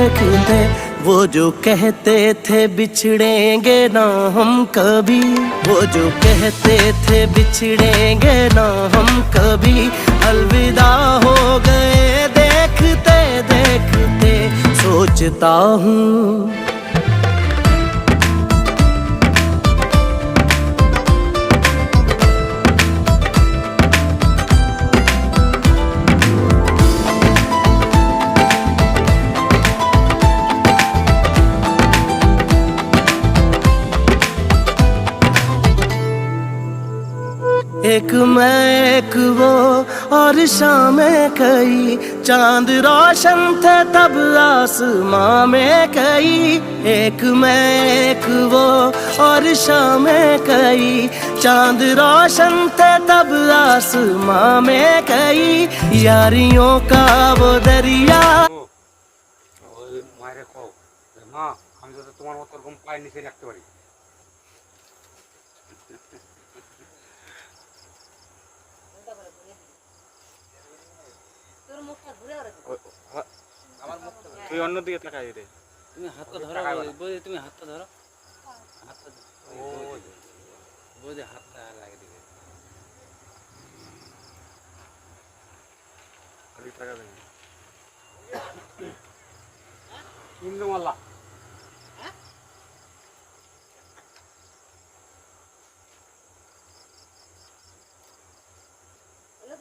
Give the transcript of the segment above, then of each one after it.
देखते वो जो कहते थे बिछड़ेंगे ना हम कभी, वो जो कहते थे बिछड़ेंगे ना हम कभी, अलविदा हो गए देखते देखते। सोचता हूँ एक मैं एक वो और शामें कई, चांद रोशन थे तब आसमां में कई। एक मैं एक वो और शामें कई, चांद रोशन थे तब आसमां में कई। यारियों का वो दरिया মায়ের কও মা আমি যাতে তোমার মতো এরকম পায়ের নিচে রাখতে পারি। তুই অন্যদিকে তাকাই রে, তুমি হাতটা ধরো বৌদি, তুমি হাতটা ধরো, হাতটা বৌদি হাতটা লাগিয়ে দিবে। কিন্তু মাল্লা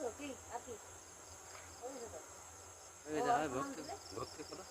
ভক্তি ভক্তি করো।